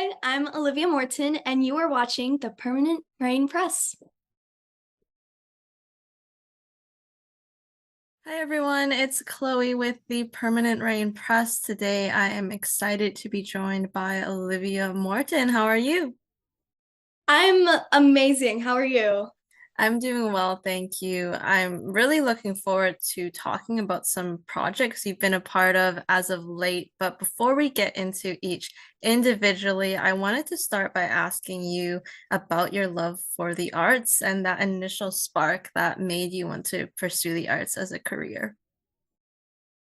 Hi, I'm Olivea Morton, and you are watching the Permanent Rain Press. Hi everyone, it's Chloe with the Permanent Rain Press. Today I am excited to be joined by Olivea Morton. How are you? I'm amazing. How are you? I'm doing well, thank you. I'm really looking forward to talking about some projects you've been a part of as of late. But before we get into each individually, I wanted to start by asking you about your love for the arts and that initial spark that made you want to pursue the arts as a career.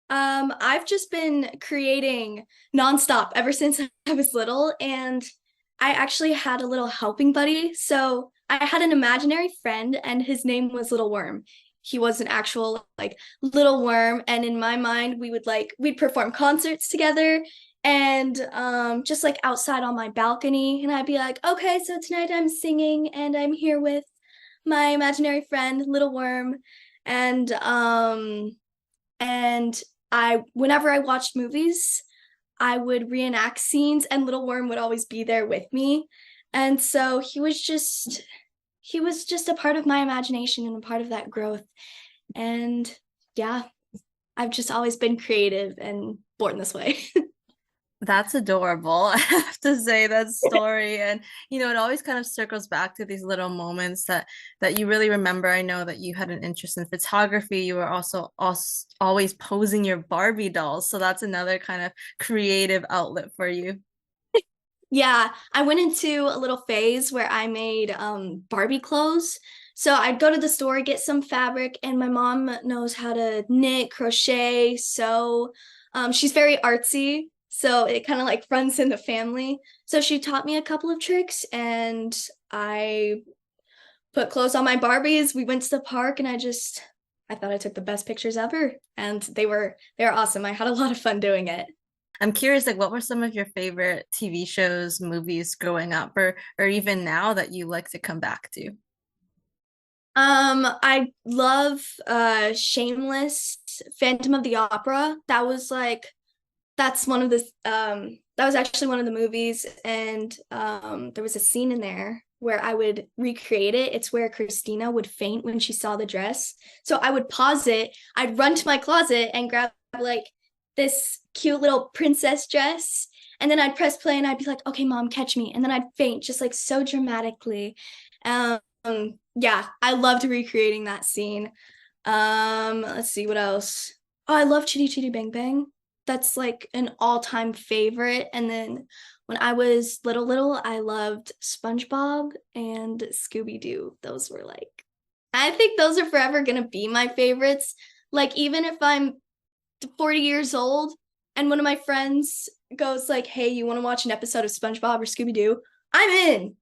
I've just been creating nonstop ever since I was little, and I actually had a little helping buddy. So I had an imaginary friend, and his name was Little Worm. He was an actual little worm, and in my mind, we'd perform concerts together, and just like outside on my balcony, and I'd be like, okay, so tonight I'm singing, and I'm here with my imaginary friend, Little Worm, and and whenever I watched movies, I would reenact scenes and Little Worm would always be there with me. And so he was just a part of my imagination and a part of that growth. And yeah, I've just always been creative and born this way. That's adorable. I have to say that story. And it always kind of circles back to these little moments that you really remember. I know that you had an interest in photography. You were also always posing your Barbie dolls. So that's another kind of creative outlet for you. Yeah, I went into a little phase where I made Barbie clothes. So I'd go to the store, get some fabric, and my mom knows how to knit, crochet, sew. She's very artsy, so it kind of like runs in the family. So she taught me a couple of tricks, and I put clothes on my Barbies. We went to the park, and I thought I took the best pictures ever, and they were awesome. I had a lot of fun doing it. I'm curious, like, what were some of your favorite TV shows, movies growing up, or even now that you like to come back to? I love Shameless, Phantom of the Opera. That's one of the that was actually one of the movies, and there was a scene in there where I would recreate it. It's where Christina would faint when she saw the dress. So I would pause it, I'd run to my closet and grab like this cute little princess dress, and then I'd press play and I'd be like, okay, mom, catch me. And then I'd faint just like so dramatically. Um, yeah, I loved recreating that scene. Let's see what else. Oh, I love Chitty Chitty Bang Bang. That's like an all-time favorite. And then when I was little, I loved SpongeBob and Scooby-Doo. Those were like, I think those are forever gonna be my favorites. Like even if I'm 40 years old and one of my friends goes like, "Hey, you want to watch an episode of SpongeBob or Scooby-Doo?" I'm in.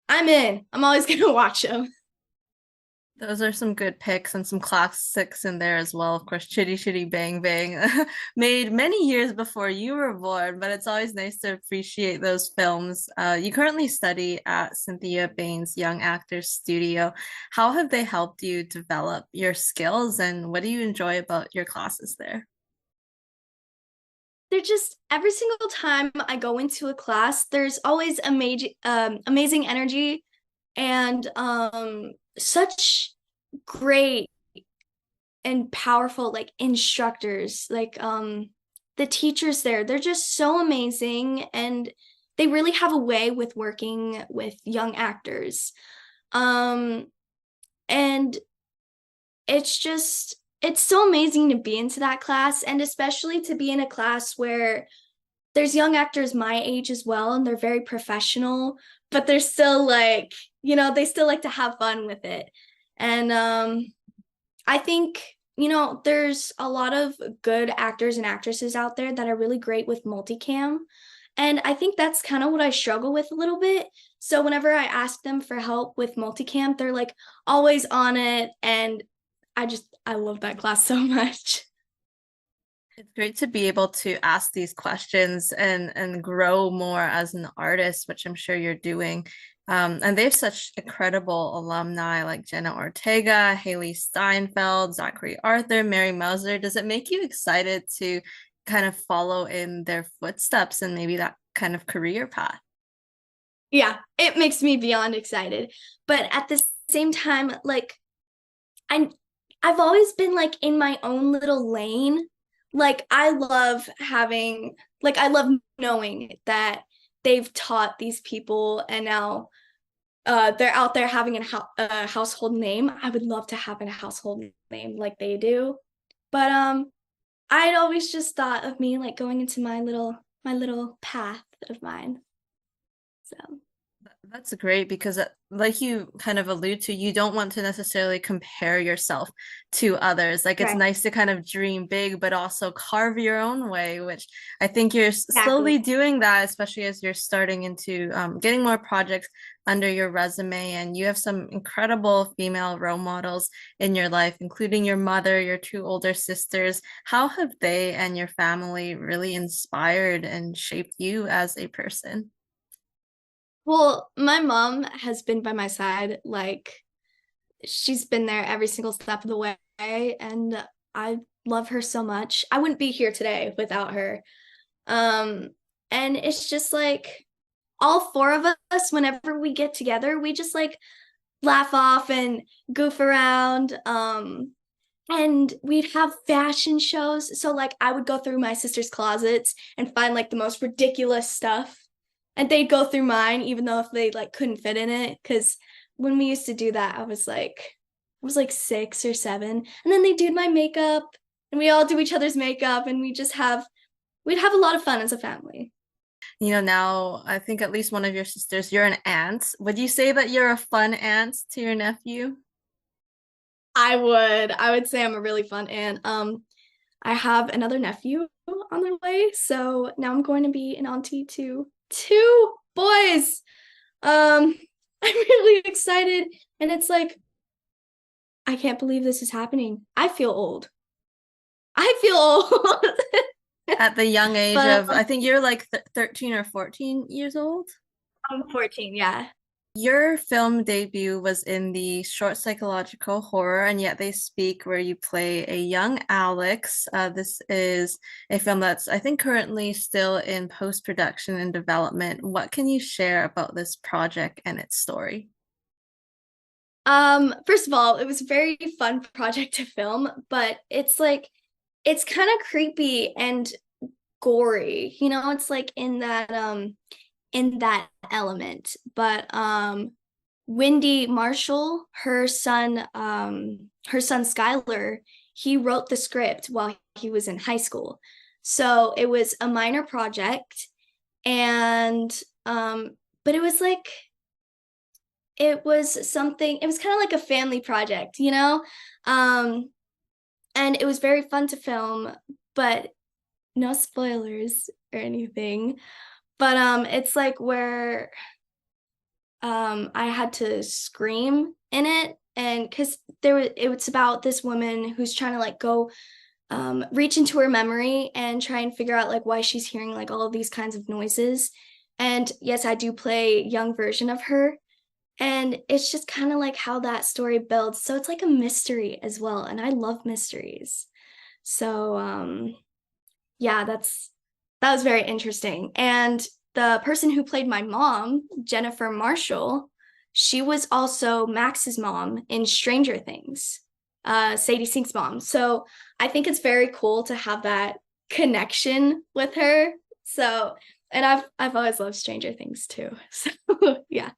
I'm in. I'm always gonna watch them. Those are some good picks and some classics in there as well. Of course, Chitty Chitty Bang Bang, made many years before you were born, but it's always nice to appreciate those films. You currently study at Cynthia Bain's Young Actors Studio. How have they helped you develop your skills, and what do you enjoy about your classes there? They're just every single time I go into a class, there's always amazing energy and such great and powerful like instructors. The teachers there, they're just so amazing and they really have a way with working with young actors. Um and it's so amazing to be into that class and especially to be in a class where there's young actors my age as well and they're very professional, but they're still like, they still like to have fun with it. And I think, there's a lot of good actors and actresses out there that are really great with multicam. And I think that's kind of what I struggle with a little bit. So whenever I ask them for help with multicam, they're like always on it. And I love that class so much. It's great to be able to ask these questions and grow more as an artist, which I'm sure you're doing. And they have such incredible alumni like Jenna Ortega, Haley Steinfeld, Zachary Arthur, Mary Mauser. Does it make you excited to kind of follow in their footsteps and maybe that kind of career path? Yeah, it makes me beyond excited. But at the same time, like I'm I've always been like in my own little lane. Like I love having like I love knowing that they've taught these people and now they're out there having a household name. I would love to have a household name like they do. But I'd always just thought of me like going into my little path of mine. So, That's great because, like you kind of allude to, you don't want to necessarily compare yourself to others. Like it's right. nice to kind of dream big, but also carve your own way, which I think you're Exactly. slowly doing that, especially as you're starting into getting more projects under your resume. And you have some incredible female role models in your life, including your mother, your two older sisters. How have they and your family really inspired and shaped you as a person? Well, my mom has been by my side, like she's been there every single step of the way, and I love her so much. I wouldn't be here today without her. Um, and it's just like all four of us, whenever we get together, we just like laugh off and goof around. And we'd have fashion shows. So like I would go through my sister's closets and find like the most ridiculous stuff. And they'd go through mine, even though if they like couldn't fit in it. Cause when we used to do that, I was like 6 or 7. And then they do my makeup and we all do each other's makeup and we'd have a lot of fun as a family. Now I think at least one of your sisters, you're an aunt. Would you say that you're a fun aunt to your nephew? I would say I'm a really fun aunt. I have another nephew on the way, so now I'm going to be an auntie to two boys. I'm really excited, and it's like I can't believe this is happening. I feel old. I feel old. At the young age But of, I think you're like th 13 or 14 years old. I'm 14, yeah. Your film debut was in the short psychological horror, and yet they speak, where you play a young Alex. This is a film that's, I think, currently still in post-production and development. What can you share about this project and its story? First of all, it was a very fun project to film, but it's like it's kind of creepy and gory. It's like in that element. But Wendy Marshall, her son Skylar, he wrote the script while he was in high school. So it was a minor project and but it was kind of like a family project. Um and it was very fun to film, but no spoilers or anything. But it's like where I had to scream in it, and because it was about this woman who's trying to like go reach into her memory and try and figure out like why she's hearing like all of these kinds of noises. And yes, I do play a young version of her, and it's just kind of like how that story builds. So it's like a mystery as well, and I love mysteries. So yeah, that was very interesting. And the person who played my mom, Jennifer Marshall, she was also Max's mom in Stranger Things, Sadie Sink's mom. So I think it's very cool to have that connection with her. So, and I've always loved Stranger Things too. So yeah.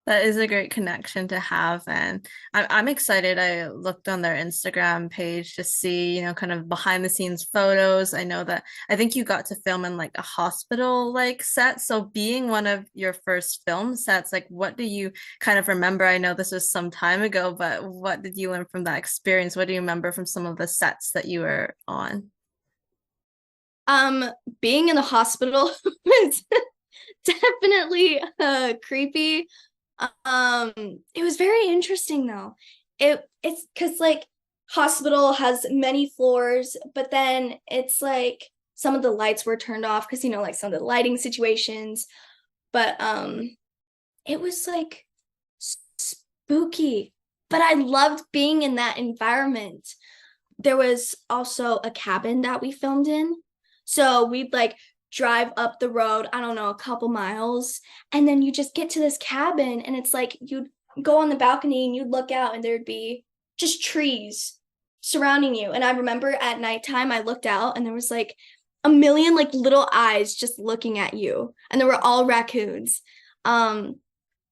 That is a great connection to have, and I'm excited. I looked on their Instagram page to see, kind of behind the scenes photos. I know that I think you got to film in like a hospital like set. So being one of your first film sets, like what do you kind of remember? I know this was some time ago, but what did you learn from that experience? What do you remember from some of the sets that you were on? Um, Being in the hospital was definitely creepy. It was very interesting though. It's because like hospital has many floors, but then it's like some of the lights were turned off because like some of the lighting situations. But it was like spooky. But I loved being in that environment. There was also a cabin that we filmed in. So we'd like drive up the road, I don't know, a couple miles, and then you just get to this cabin, and it's like you'd go on the balcony and you'd look out, and there'd be just trees surrounding you. And I remember at nighttime, I looked out, and there was like a million like little eyes just looking at you, and they were all raccoons. Um,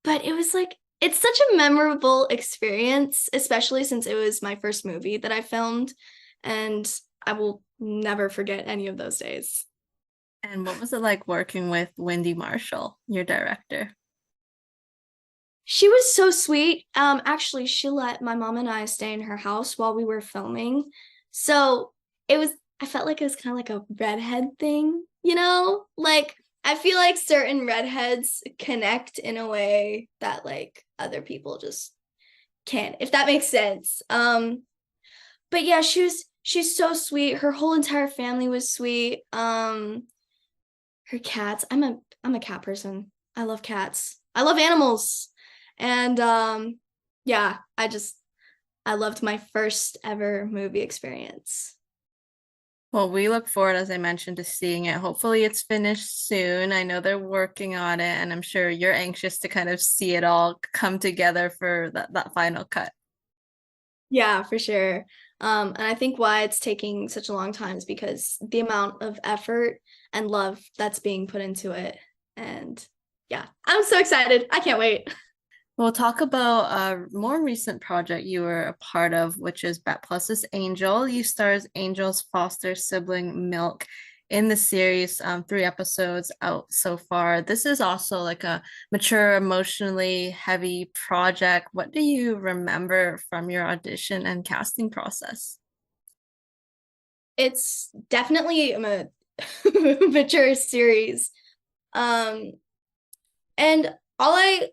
but it was like it's such a memorable experience, especially since it was my first movie that I filmed, and I will never forget any of those days. And what was it like working with Wendy Marshall, your director? She was so sweet. Actually, she let my mom and I stay in her house while we were filming. So it was, I felt like it was kind of like a redhead thing, you know? Like, I feel like certain redheads connect in a way that like other people just can't, if that makes sense. But yeah, she's so sweet. Her whole entire family was sweet. Her cats. I'm a cat person. I love cats. I love animals. And yeah, I loved my first ever movie experience. Well, we look forward, as I mentioned, to seeing it. Hopefully, it's finished soon. I know they're working on it, and I'm sure you're anxious to kind of see it all come together for that final cut. Yeah, for sure. And I think why it's taking such a long time is because the amount of effort and love that's being put into it. And yeah, I'm so excited. I can't wait. We'll talk about a more recent project you were a part of, which is Bet Plus's Angel. You star as Angel's foster sibling Milk in the series, 3 episodes out so far. This is also like a mature, emotionally heavy project. What do you remember from your audition and casting process? It's definitely a mature series. Um, and all I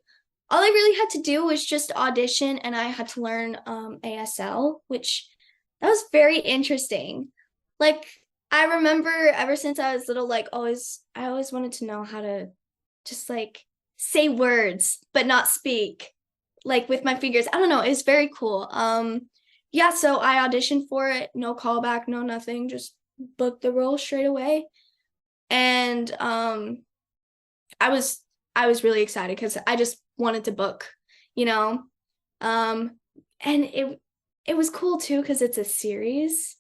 really had to do was just audition, and I had to learn ASL, which that was very interesting. Like I remember ever since I was little, like always I always wanted to know how to just like say words but not speak, like with my fingers. I don't know, it's very cool. Yeah, so I auditioned for it, no callback, no nothing, just booked the role straight away. And I was I was really excited because I just wanted to book, you know. Um, and it was cool too because it's a series.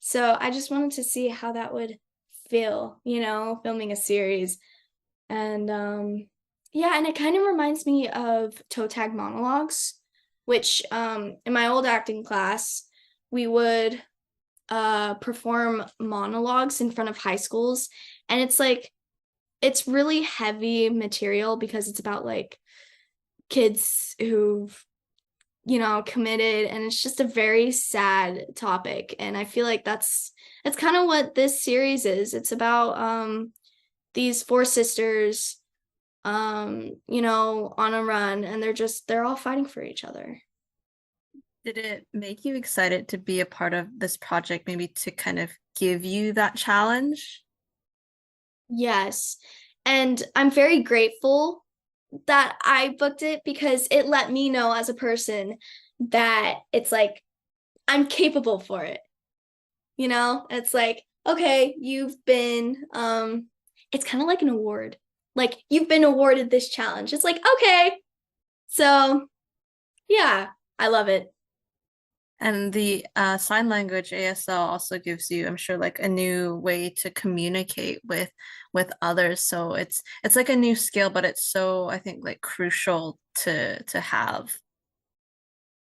So I just wanted to see how that would feel, you know, filming a series. And yeah, and it kind of reminds me of toe tag monologues, which in my old acting class, we would perform monologues in front of high schools. And it's like it's really heavy material because it's about like kids who've committed, and it's just a very sad topic. And I feel like that's kind of what this series is. It's about these four sisters on a run, and they're all fighting for each other. Did it make you excited to be a part of this project, maybe to kind of give you that challenge? Yes. And I'm very grateful that I booked it because it let me know as a person that it's like I'm capable for it. You know, it's like, okay, you've been it's kind of like an award. Like you've been awarded this challenge. It's like, okay. So, yeah, I love it. And the sign language ASL also gives you, I'm sure, like a new way to communicate with others. So it's like a new skill, but it's so, I think, like crucial to have.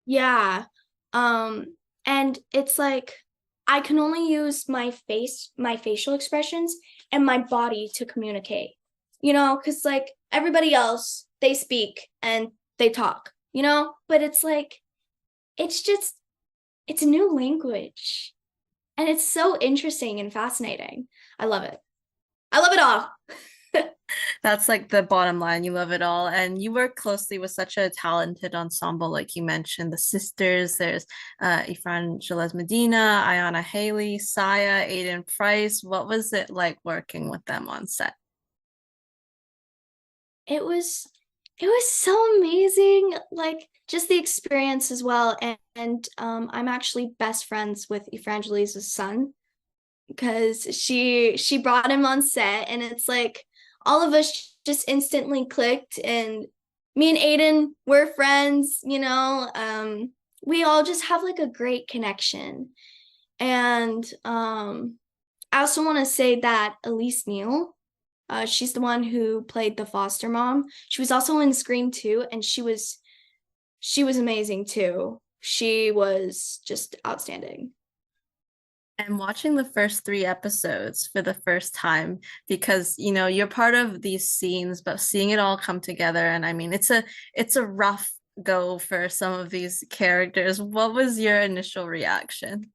Yeah. Um, and it's like I can only use my facial expressions and my body to communicate. You know, because like everybody else, they speak and they talk, you know? But it's like it's just it's a new language. And it's so interesting and fascinating. I love it. I love it all. That's like the bottom line. You love it all. And you work closely with such a talented ensemble, like you mentioned, the sisters. There's Ifran Jalez Medina, Ayana Haley, Saya, Aiden Price. What was it like working with them on set? It was so amazing, like just the experience as well. And I'm actually best friends with Evangelisa's son. because she brought him on set, and it's like all of us just instantly clicked, and me and Aiden, we're friends, you know. We all just have like a great connection. And I also want to say that Elise Neal, she's the one who played the foster mom. She was also in Scream 2, and she was amazing too. She was just outstanding. And watching the first three episodes for the first time because you're part of these scenes, but seeing it all come together, and I mean it's a rough go for some of these characters. What was your initial reaction?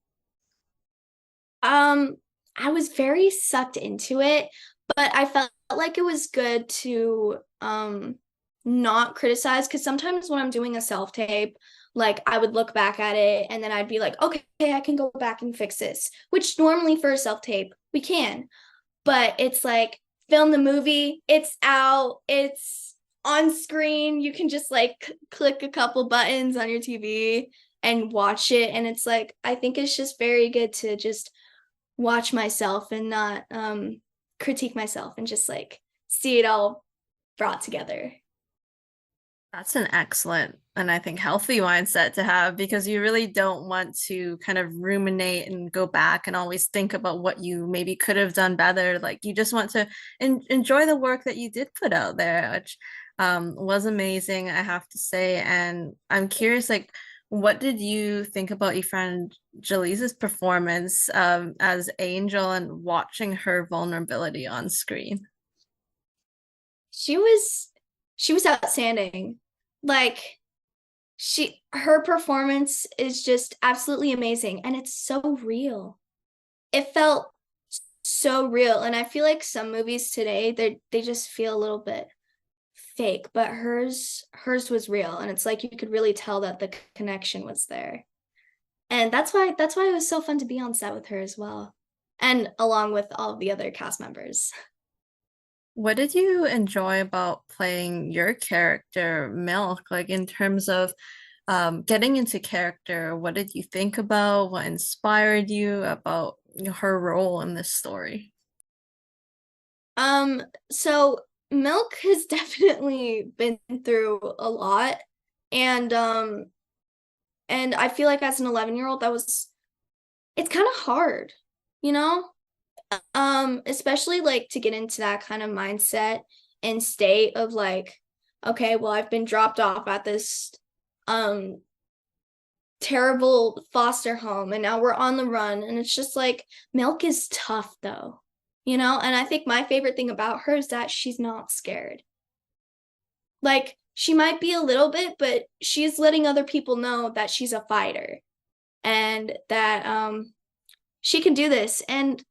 Um, I was very sucked into it, but I felt like it was good to not criticize, because sometimes when I'm doing a self-tape, like I would look back at it and then I'd be like, okay, I can go back and fix this, which normally for a self-tape we can. But it's like film the movie, it's out, it's on screen, you can just like click a couple buttons on your TV and watch it. And it's like, I think it's just very good to just watch myself and not critique myself, and just like see it all brought together. That's an excellent and I think healthy mindset to have because you really don't want to kind of ruminate and go back and always think about what you maybe could have done better. Like you just want to enjoy the work that you did put out there, which was amazing, I have to say. And I'm curious, like, what did you think about Evangelise's performance as Angel and watching her vulnerability on screen? She was she was outstanding. Like, her performance is just absolutely amazing, and it's so real. It felt so real, and I feel like some movies today, they just feel a little bit fake, but hers was real, and it's like you could really tell that the connection was there. And that's why it was so fun to be on set with her as well, and along with all of the other cast members. What did you enjoy about playing your character, Milk? Like in terms of getting into character, what did you think about? What inspired you about her role in this story? So Milk has definitely been through a lot, and I feel like as an 11-year-old, it's kind of hard, you know? Especially like to get into that kind of mindset and state of like, okay, well, I've been dropped off at this um terrible foster home, and now we're on the run, and it's just like Milk is tough though, you know? And I think my favorite thing about her is that she's not scared. Like, she might be a little bit, but she's letting other people know that she's a fighter, and that she can do this. And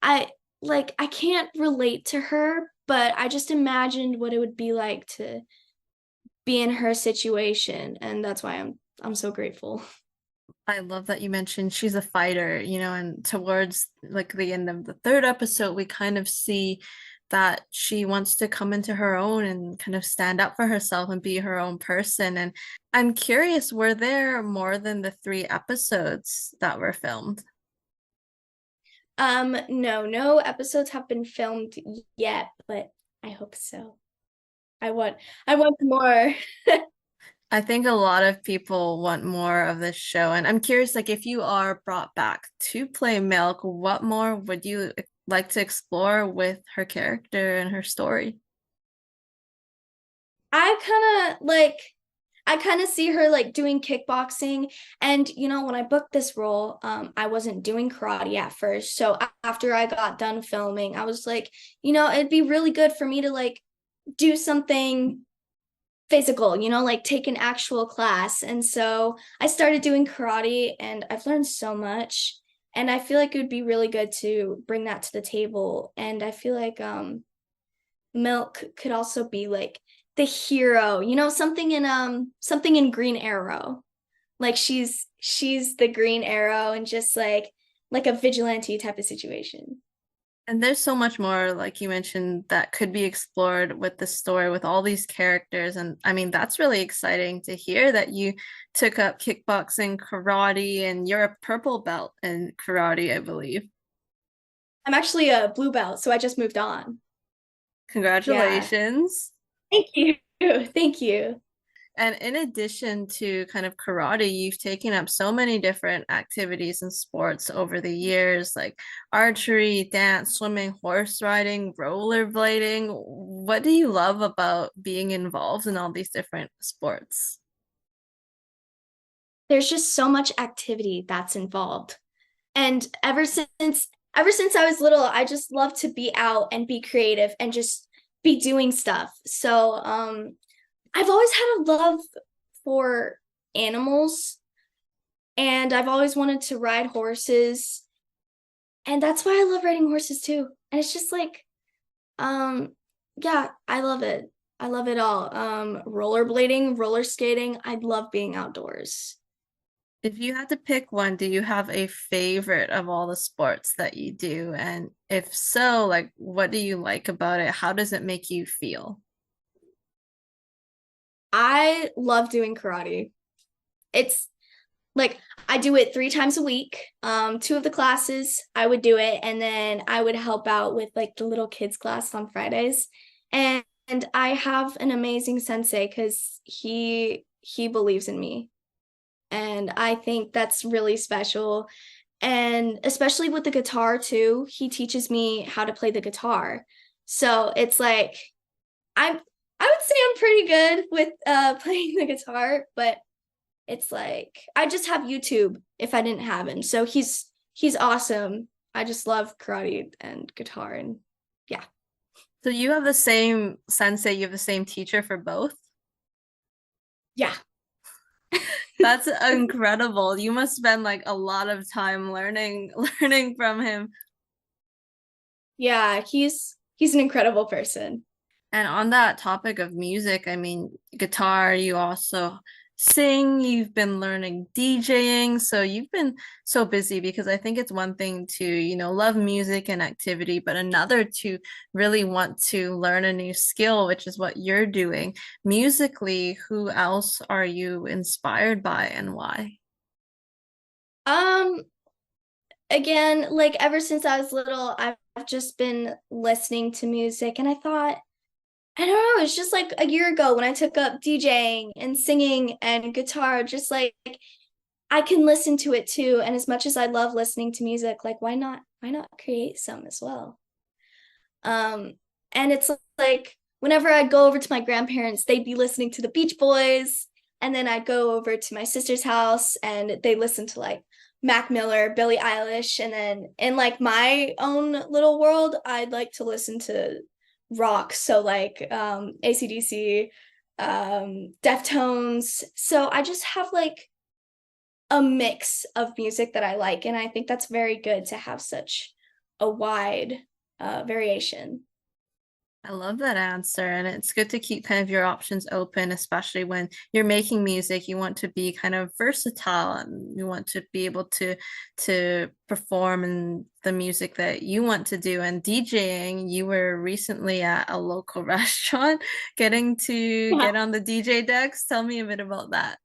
I I can't relate to her, but I just imagined what it would be like to be in her situation, and that's why I'm so grateful. I love that you mentioned she's a fighter, and towards like the end of the third episode, we kind of see that she wants to come into her own and kind of stand up for herself and be her own person. And I'm curious, were there more than the three episodes that were filmed? No episodes have been filmed yet, but I hope so. I want I want more. I think a lot of people want more of this show, and I'm curious, like, if you are brought back to play Milk, what more would you like to explore with her character and her story? I kind of see her like doing kickboxing. And when I booked this role, I wasn't doing karate at first. So after I got done filming, I was like, it'd be really good for me to like do something physical, like take an actual class. And so I started doing karate, and I've learned so much. And I feel like it would be really good to bring that to the table. And I feel like Milk could also be like the hero, something in Green Arrow. Like she's the Green Arrow, and just like a vigilante type of situation. And there's so much more, like you mentioned, that could be explored with the story with all these characters. And I mean, that's really exciting to hear that you took up kickboxing, karate, and you're a purple belt in karate, I believe. I'm actually a blue belt, so I just moved on. Yeah. Congratulations. Thank you. Thank you. And in addition to kind of karate, you've taken up so many different activities and sports over the years, like archery, dance, swimming, horse riding, rollerblading. What do you love about being involved in all these different sports? There's just so much activity that's involved. And ever since I was little, I just love to be out and be creative and just be doing stuff. So, I've always had a love for animals and I've always wanted to ride horses. And that's why I love riding horses too. And it's just like, um, yeah, I love it. I love it all. Rollerblading, roller skating. I love being outdoors. If you had to pick one, do you have a favorite of all the sports that you do? And if so, like, what do you like about it? How does it make you feel? I love doing karate. It's like I do it 3 times a week. Two of the classes I would do it, and then I would help out with like the little kids class on Fridays. And I have an amazing sensei because he believes in me. And I think that's really special. And especially with the guitar too, he teaches me how to play the guitar. So it's like I'm I would say I'm pretty good with playing the guitar, but it's like I just have YouTube if I didn't have him. So he's awesome. I just love karate and guitar and yeah. So you have the same sensei, you have the same teacher for both? Yeah. That's incredible. You must spend like a lot of time learning learning from him. Yeah, he's an incredible person. And on that topic of music, I mean, guitar, you also sing, you've been learning DJing, so you've been so busy because I think it's one thing to, love music and activity, but another to really want to learn a new skill, which is what you're doing. Musically, who else are you inspired by and why? Um Again, like ever since I was little, I've just been listening to music and I thought I don't know, it's just like a year ago when I took up DJing and singing and guitar, just like I can listen to it too. And as much as I love listening to music, like why not create some as well? Um, and it's like whenever I go over to my grandparents, they'd be listening to the Beach Boys, and then I'd go over to my sister's house and they listen to like Mac Miller, Billie Eilish, and then in like my own little world, I'd like to listen to rock, so like AC/DC, Deftones. So I just have like a mix of music that I like, and I think that's very good to have such a wide variation. I love that answer, and it's good to keep kind of your options open, especially when you're making music. You want to be kind of versatile, and you want to be able to perform in the music that you want to do. And DJing, you were recently at a local restaurant getting to Yeah. get on the DJ decks. Tell me a bit about that.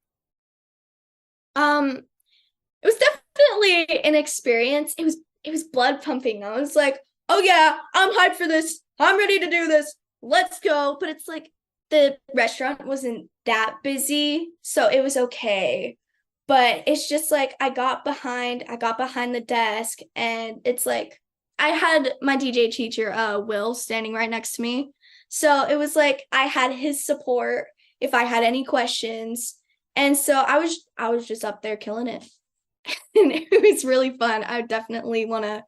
Um, it was definitely an experience. It was blood pumping. I was like, oh yeah, I'm hyped for this. I'm ready to do this. Let's go. But it's like the restaurant wasn't that busy, so it was okay. But it's just like I got behind the desk and it's like I had my DJ teacher, Will, standing right next to me. So it was like I had his support if I had any questions. And so I was just up there killing it. And it was really fun. I definitely want to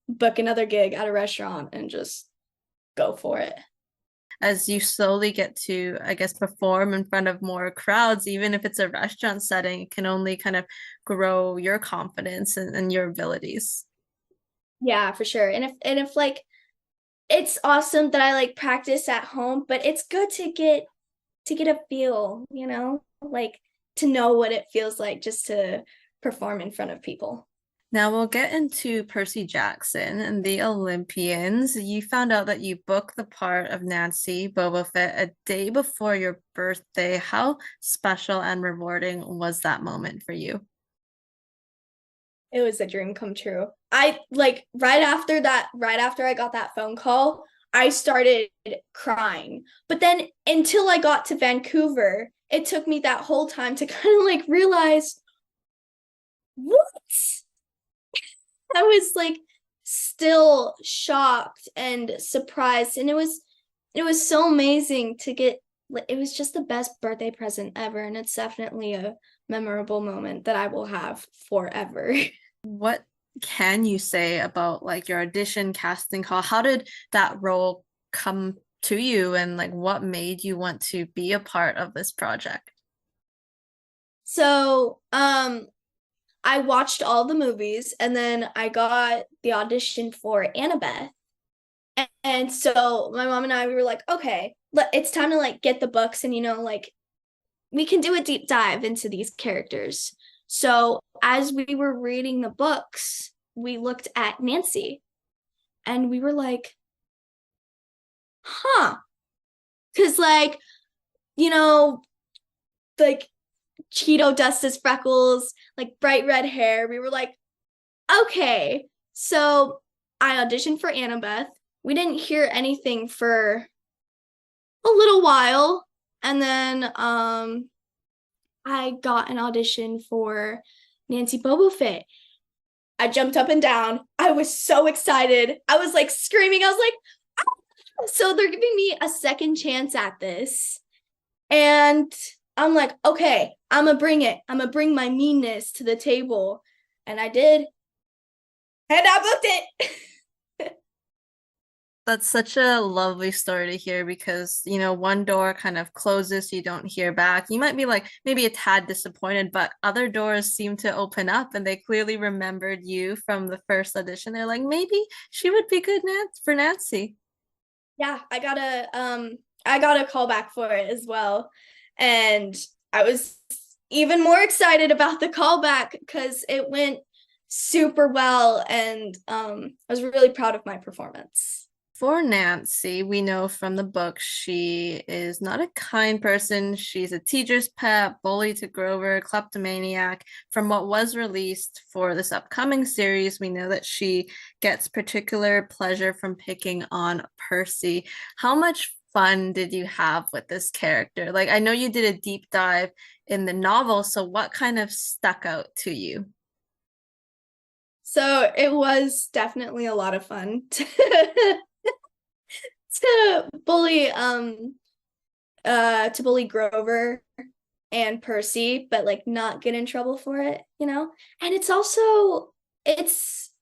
book another gig at a restaurant and just go for it. As you slowly get to, I guess, perform in front of more crowds, even if it's a restaurant setting, it can only kind of grow your confidence and your abilities. Yeah, for sure. And if like it's awesome that I like practice at home, but it's good to get a feel, like to know what it feels like just to perform in front of people. Now we'll get into Percy Jackson and the Olympians. You found out that you booked the part of Nancy Bobofit a day before your birthday. How special and rewarding was that moment for you? It was a dream come true. I like right after I got that phone call, I started crying. But then until I got to Vancouver, it took me that whole time to kind of like realize what? I was like still shocked and surprised. And it was so amazing to get it was just the best birthday present ever. And it's definitely a memorable moment that I will have forever. What can you say about like your audition casting call? How did that role come to you and like what made you want to be a part of this project? So, I watched all the movies and then I got the audition for Annabeth. And so my mom and I we were like, okay, it's time to like get the books and like we can do a deep dive into these characters. So as we were reading the books, we looked at Nancy and we were like, huh. Cause like, you know, like Cheeto dust his freckles, like bright red hair. We were like, okay. So I auditioned for Annabeth. We didn't hear anything for a little while. And then I got an audition for Nancy Bobofit. I jumped up and down. I was so excited. I was like screaming. I was like, ah! So they're giving me a second chance at this. And I'm like, okay, I'm gonna bring it. I'm gonna bring my meanness to the table. And I did. And I booked it. That's such a lovely story to hear because, one door kind of closes, you don't hear back. You might be like maybe a tad disappointed, but other doors seem to open up and they clearly remembered you from the first audition. They're like, maybe she would be good for Nancy. Yeah, I got a call back for it as well. And I was even more excited about the callback because it went super well and I was really proud of my performance. For Nancy, we know from the book she is not a kind person. She's a teacher's pet, bully to Grover, kleptomaniac. From what was released for this upcoming series, we know that she gets particular pleasure from picking on Percy. How much fun did you have with this character? Like, I know you did a deep dive in the novel, so what kind of stuck out to you? So it was definitely a lot of fun to bully to bully Grover and Percy, but like not get in trouble for it. And it's also it's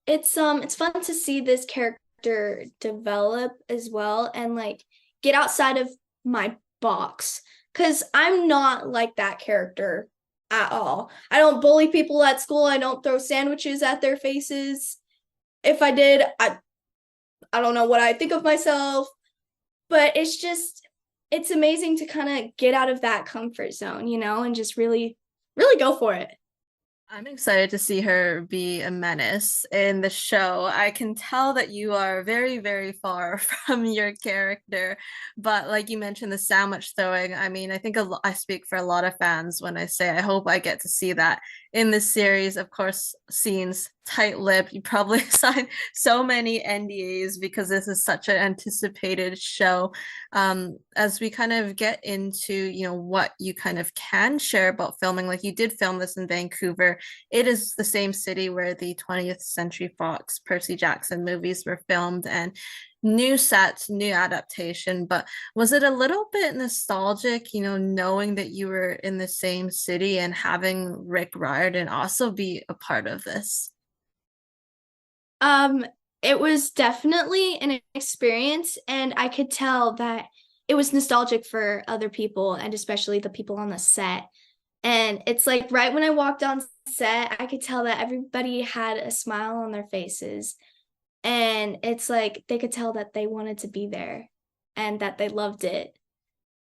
fun to see this character develop as well and like get outside of my box because I'm not like that character at all. I don't bully people at school. I don't throw sandwiches at their faces. If I did, I don't know what I think of myself, but it's amazing to kind of get out of that comfort zone, and just really really go for it. I'm excited to see her be a menace in the show. I can tell that you are very, very far from your character, but like you mentioned, the sandwich throwing. I mean, I think I speak for a lot of fans when I say I hope I get to see that in this series. Of course, scenes tight-lipped. You probably signed so many NDAs because this is such an anticipated show. As we kind of get into, what you kind of can share about filming, like you did film this in Vancouver. It is the same city where the 20th Century Fox Percy Jackson movies were filmed and new sets, new adaptation. But was it a little bit nostalgic, knowing that you were in the same city and having Rick Riordan also be a part of this? Um, it was definitely an experience, and I could tell that it was nostalgic for other people and especially the people on the set. And it's like right when I walked on set, I could tell that everybody had a smile on their faces. And it's like they could tell that they wanted to be there and that they loved it.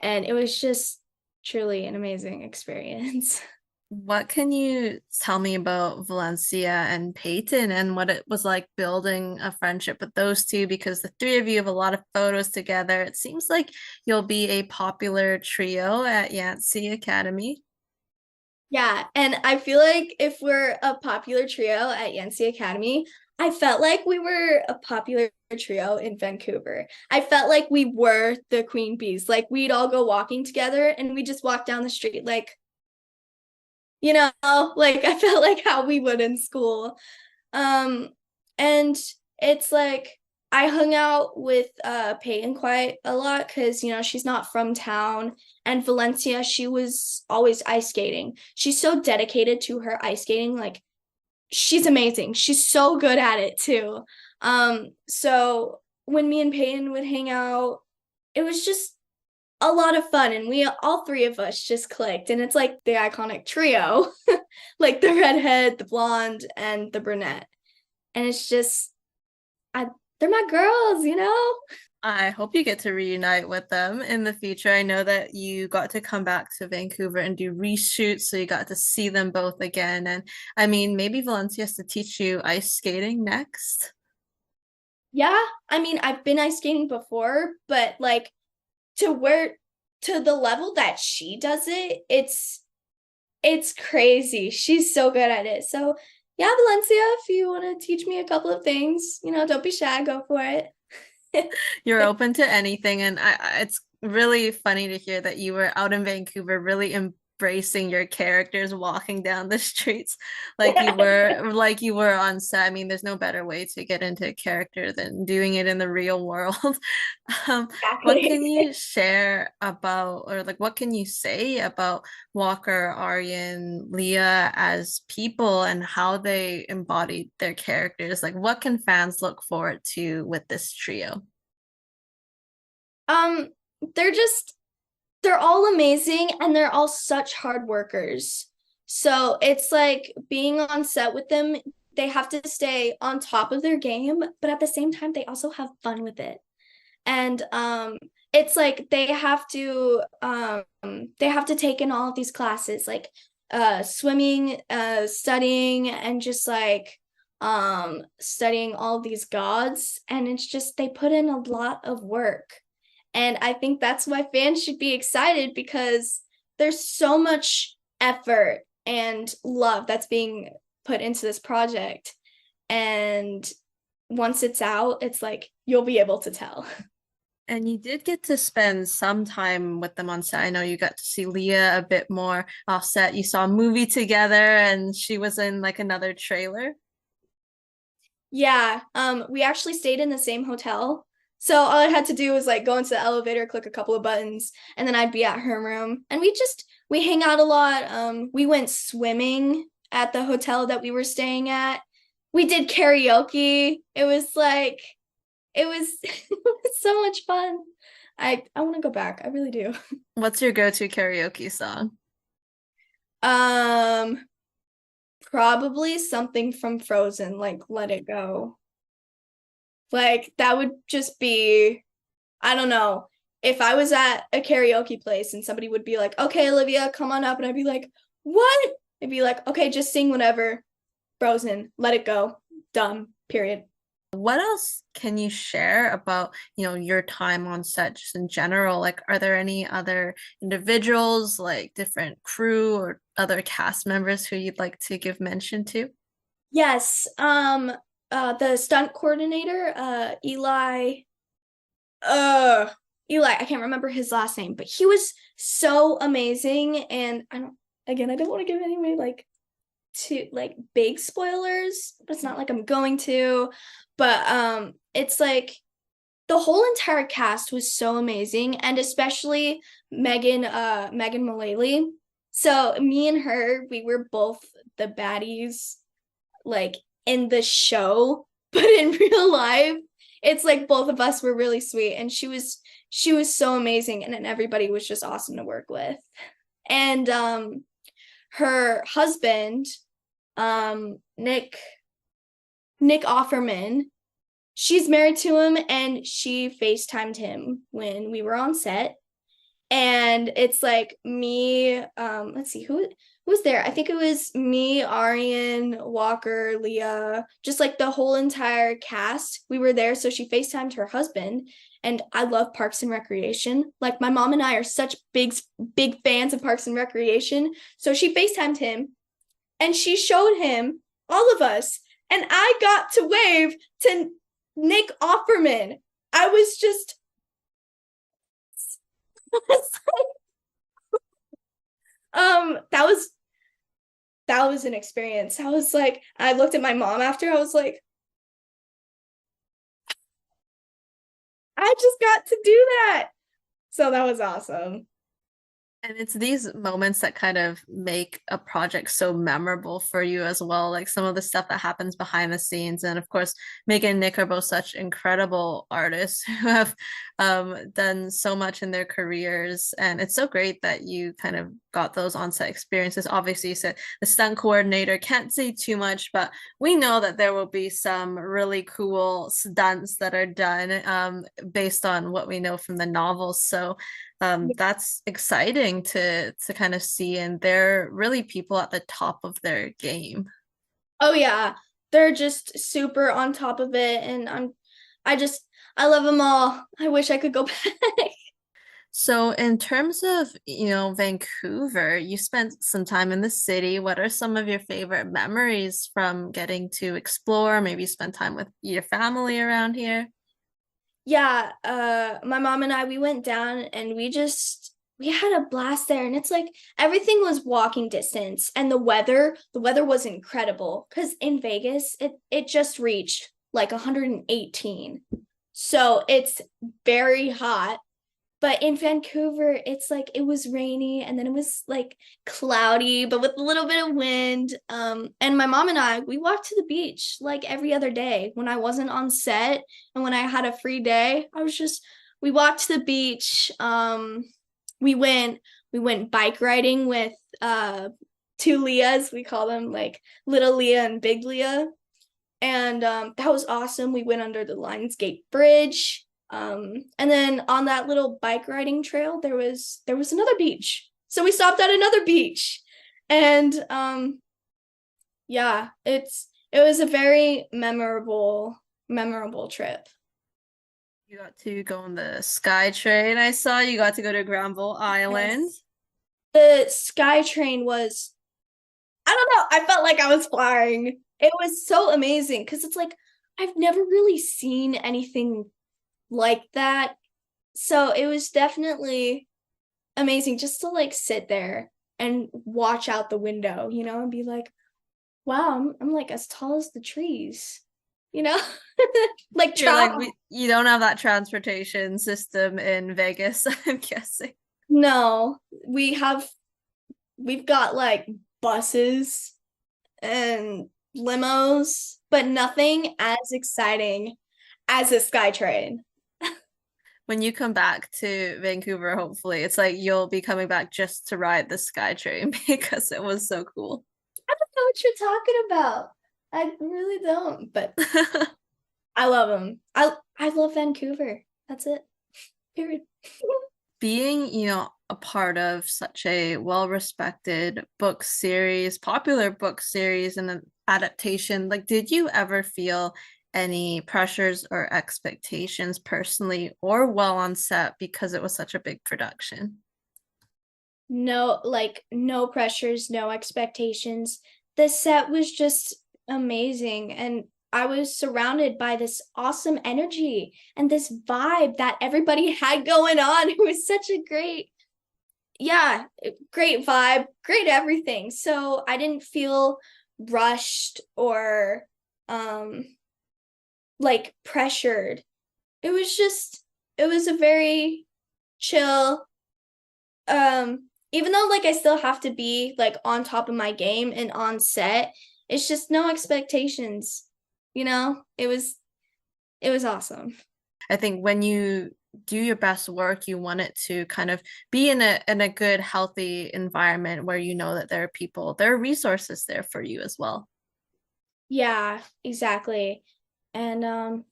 And it was just truly an amazing experience. What can you tell me about Valencia and Peyton and what it was like building a friendship with those two? Because the three of you have a lot of photos together. It seems like you'll be a popular trio at Yancey Academy. Yeah, and I feel like if we're a popular trio at Yancey Academy, I felt like we were a popular trio in Vancouver. I felt like we were the queen bees. Like we'd all go walking together and we just walk down the street like, you know, like I felt like how we would in school. Um, and it's like I hung out with Peyton quite a lot because she's not from town. And Valencia, she was always ice skating. She's so dedicated to her ice skating, like she's amazing. She's so good at it too. So when me and Peyton would hang out, it was just a lot of fun, and we all three of us just clicked, and it's like the iconic trio, like the redhead, the blonde, and the brunette. And it's just I they're my girls. I hope you get to reunite with them in the future. I know that you got to come back to Vancouver and do reshoots, so you got to see them both again. And I mean, maybe Valencia has to teach you ice skating next. Yeah, I mean, I've been ice skating before, but like to where to the level that she does it, it's crazy. She's so good at it. So, yeah, Valencia, if you want to teach me a couple of things, don't be shy, go for it. You're open to anything, and it's really funny to hear that you were out in Vancouver really embracing your characters walking down the streets like you were on set. I mean, there's no better way to get into a character than doing it in the real world. Um, what can Exactly. you share about, or like what can you say about Walker, Aryan, Leah as people and how they embodied their characters? Like what can fans look forward to with this trio? Um, they're just they're all amazing and they're all such hard workers. So it's like being on set with them, they have to stay on top of their game, but at the same time, they also have fun with it. And it's like they have to take in all of these classes like swimming, studying, and just like studying all of these gods. And it's just they put in a lot of work. And I think that's why fans should be excited because there's so much effort and love that's being put into this project. And once it's out, it's like you'll be able to tell. And you did get to spend some time with them on set. I know you got to see Leah a bit more off set. You saw a movie together and she was in like another trailer. Yeah, we actually stayed in the same hotel. So all I had to do was like go into the elevator, click a couple of buttons, and then I'd be at her room. And we hang out a lot. We went swimming at the hotel that we were staying at. We did karaoke. It was it was so much fun. I want to go back. I really do. What's your go-to karaoke song? Um, Probably something from Frozen, like Let It Go. Like that would just be, I don't know. If I was at a karaoke place and somebody would be like, "Okay, Olivia, come on up," and I'd be like, "What?" I'd be like, "Okay, just sing whatever. Frozen, Let It Go. Done. Period." What else can you share about, your time on set just in general? Like, are there any other individuals, like different crew or other cast members who you'd like to give mention to? Yes. The stunt coordinator, uh, Eli, I can't remember his last name, but he was so amazing. And I don't want to give anybody like too like big spoilers, but it's not like I'm going to. But it's like the whole entire cast was so amazing, and especially Megan Mullally. So me and her, we were both the baddies like in the show, but in real life, it's like both of us were really sweet, and she was so amazing, and then everybody was just awesome to work with. And her husband, Nick Offerman, she's married to him, and she FaceTimed him when we were on set. And it's like me, let's see who was there. I think it was me, Arian, Walker, Leah, just like the whole entire cast. We were there, so she FaceTimed her husband, and I love Parks and Recreation. Like my mom and I are such big fans of Parks and Recreation. So she FaceTimed him and she showed him all of us. And I got to wave to Nick Offerman. I was just that was an experience. I was like, I looked at my mom after, I was like, I just got to do that. So that was awesome. And it's these moments that kind of make a project so memorable for you as well, like some of the stuff that happens behind the scenes. And of course, Megan and Nick are both such incredible artists who have done so much in their careers. And it's so great that you kind of got those on-set experiences. Obviously, you said the stunt coordinator can't say too much, but we know that there will be some really cool stunts that are done based on what we know from the novels. So that's exciting to kind of see, and they're really people at the top of their game. Oh yeah, they're just super on top of it, and I just, I love them all. I wish I could go back. So in terms of, Vancouver, you spent some time in the city. What are some of your favorite memories from getting to explore, maybe spend time with your family around here? Yeah, my mom and I, we went down and we had a blast there, and it's like everything was walking distance, and the weather was incredible because in Vegas it just reached like 118. So it's very hot. But in Vancouver, it's like it was rainy and then it was like cloudy, but with a little bit of wind. And my mom and I, we walked to the beach like every other day when I wasn't on set and when I had a free day. We walked to the beach. We went we went bike riding with two Leahs. We call them like little Leah and big Leah. And that was awesome. We went under the Lionsgate Bridge. And then on that little bike riding trail, there was another beach. So we stopped at another beach. And yeah, it was a very memorable trip. You got to go on the Sky Train. I saw you got to go to Granville Island. Yes. The sky train was, I don't know, I felt like I was flying. It was so amazing because it's like I've never really seen anything like that. So it was definitely amazing just to like sit there and watch out the window, and be like, wow, I'm like as tall as the trees, you know? Like You're like, travel. you don't have that transportation system in Vegas, I'm guessing. No, we've got like buses and limos, but nothing as exciting as a SkyTrain. When you come back to Vancouver, hopefully, it's like you'll be coming back just to ride the SkyTrain because it was so cool. I don't know what you're talking about. I really don't, but I love them. I love Vancouver. That's it. Period. Being, a part of such a well-respected book series, popular book series, and an adaptation, like, did you ever feel any pressures or expectations personally or while on set because it was such a big production? No, like no pressures, no expectations. The set was just amazing, and I was surrounded by this awesome energy and this vibe that everybody had going on. It was such a yeah, great vibe, great everything. So I didn't feel rushed or um like pressured. It was a very chill, even though like I still have to be like on top of my game and on set, it's just no expectations. It was awesome. I think when you do your best work, you want it to kind of be in a good, healthy environment where you know that there are resources there for you as well. Yeah, exactly. And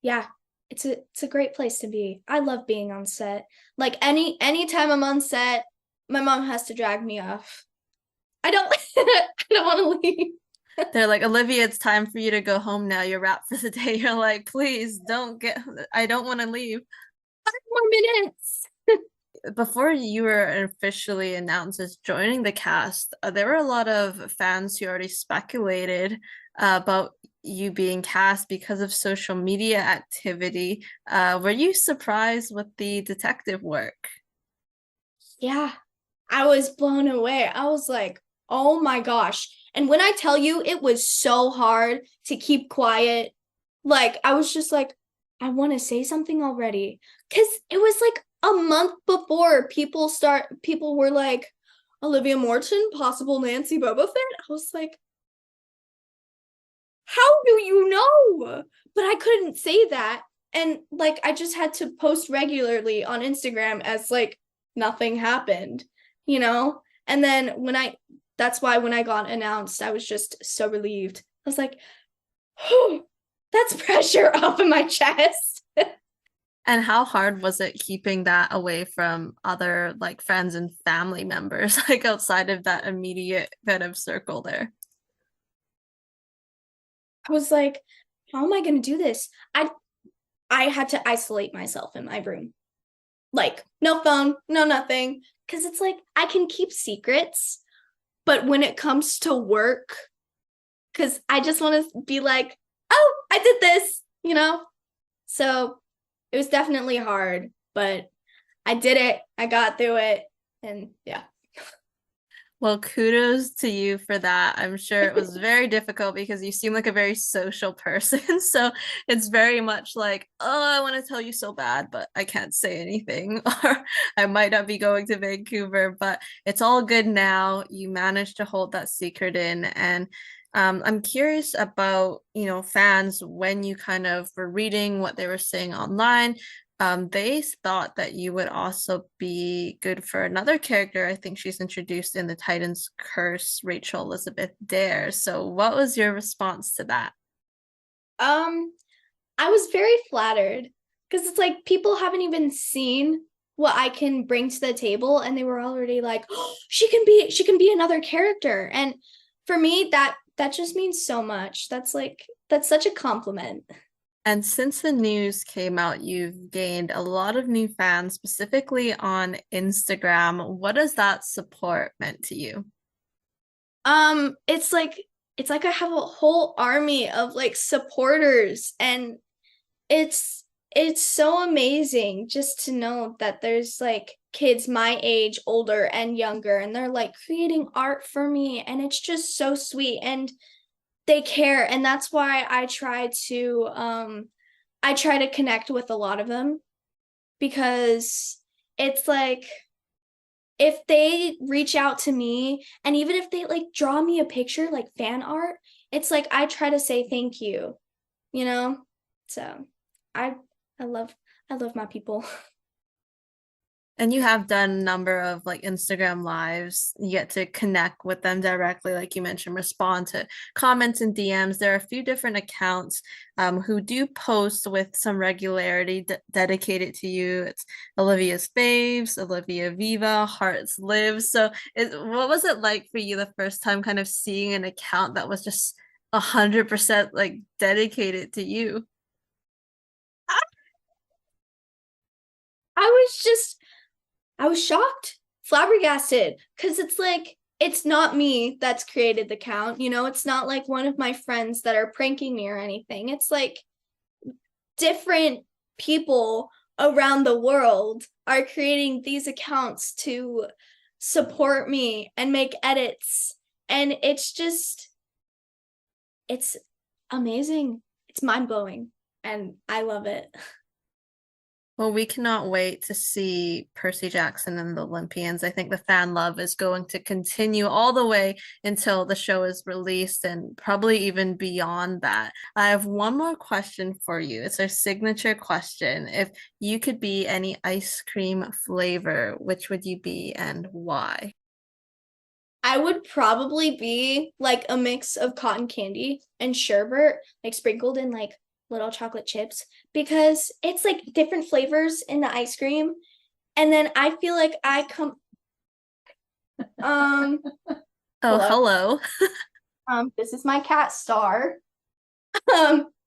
yeah, it's a great place to be. I love being on set. Like anytime I'm on set, my mom has to drag me off. I don't I don't want to leave. They're like, Olivia, it's time for you to go home now. You're wrapped for the day. You're like, please I don't want to leave. More minutes. Before you were officially announced as joining the cast, there were a lot of fans who already speculated about you being cast because of social media activity. Were you surprised with the detective work? Yeah, I was blown away. I was like, oh my gosh. And when I tell you it was so hard to keep quiet, like I was just like, I want to say something already. Because it was like a month before people were like, Olivea Morton, possible Nancy Bobofit. I was like, how do you know? But I couldn't say that. And like I just had to post regularly on Instagram as like nothing happened, you know? And then that's why when I got announced, I was just so relieved. I was like, oh, that's pressure off of my chest. And how hard was it keeping that away from other like friends and family members, like outside of that immediate kind of circle there? I was like, how am I going to do this? I had to isolate myself in my room. Like, no phone, no nothing. Cause it's like I can keep secrets, but when it comes to work, because I just want to be like, oh, I did this, you know? So it was definitely hard, but I did it. I got through it. And yeah. Well, kudos to you for that. I'm sure it was very difficult because you seem like a very social person. So it's very much like, oh, I want to tell you so bad, but I can't say anything, or I might not be going to Vancouver, but it's all good now. You managed to hold that secret in. And I'm curious about, fans when you kind of were reading what they were saying online. They thought that you would also be good for another character. I think she's introduced in the Titan's Curse, Rachel Elizabeth Dare. So, what was your response to that? Um, I was very flattered because it's like people haven't even seen what I can bring to the table and they were already like, oh, she can be another character. And for me, that just means so much. That's such a compliment. And since the news came out, you've gained a lot of new fans, specifically on Instagram. What does that support meant to you? It's like I have a whole army of like supporters and it's it's so amazing just to know that there's like kids my age, older and younger, and they're like creating art for me and it's just so sweet and they care and that's why I try to connect with a lot of them because it's like if they reach out to me and even if they like draw me a picture like fan art, it's like I try to say thank you, you know? So I I love I love my people. And you have done a number of like Instagram lives. You get to connect with them directly, like you mentioned, respond to comments and DMs. There are a few different accounts who do post with some regularity dedicated to you. It's Olivia's Faves, Olivia Viva, Hearts Live. So, what was it like for you the first time kind of seeing an account that was just 100% like dedicated to you? I was just I was shocked, flabbergasted, because it's like it's not me that's created the count, you know, it's not like one of my friends that are pranking me or anything. It's like different people around the world are creating these accounts to support me and make edits. And it's amazing. It's mind blowing. And I love it. Well, we cannot wait to see Percy Jackson and the Olympians. I think the fan love is going to continue all the way until the show is released and probably even beyond that. I have one more question for you. It's our signature question. If you could be any ice cream flavor, which would you be and why? I would probably be like a mix of cotton candy and sherbet, like sprinkled in like little chocolate chips, because it's like different flavors in the ice cream. And then I feel like um Oh, hello. hello. This is my cat Star.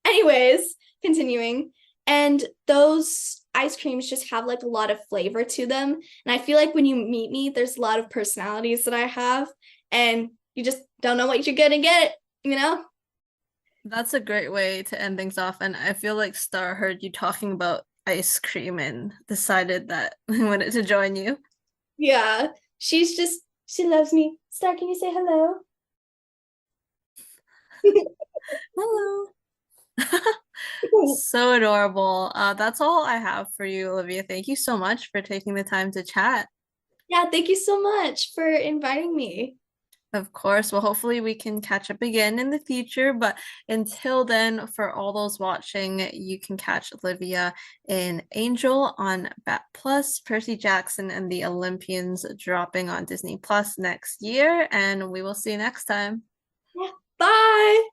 Anyways, continuing. And those ice creams just have like a lot of flavor to them. And I feel like when you meet me, there's a lot of personalities that I have, and you just don't know what you're gonna get, you know? That's a great way to end things off. And I feel like Star heard you talking about ice cream and decided that he wanted to join you. Yeah. She loves me. Star, can you say hello? Hello. So adorable. That's all I have for you, Olivia. Thank you so much for taking the time to chat. Yeah, thank you so much for inviting me. Of course. Well, hopefully we can catch up again in the future. But until then, for all those watching, you can catch Olivia in Angel on BAT Plus, Percy Jackson and the Olympians dropping on Disney Plus next year. And we will see you next time. Yeah. Bye.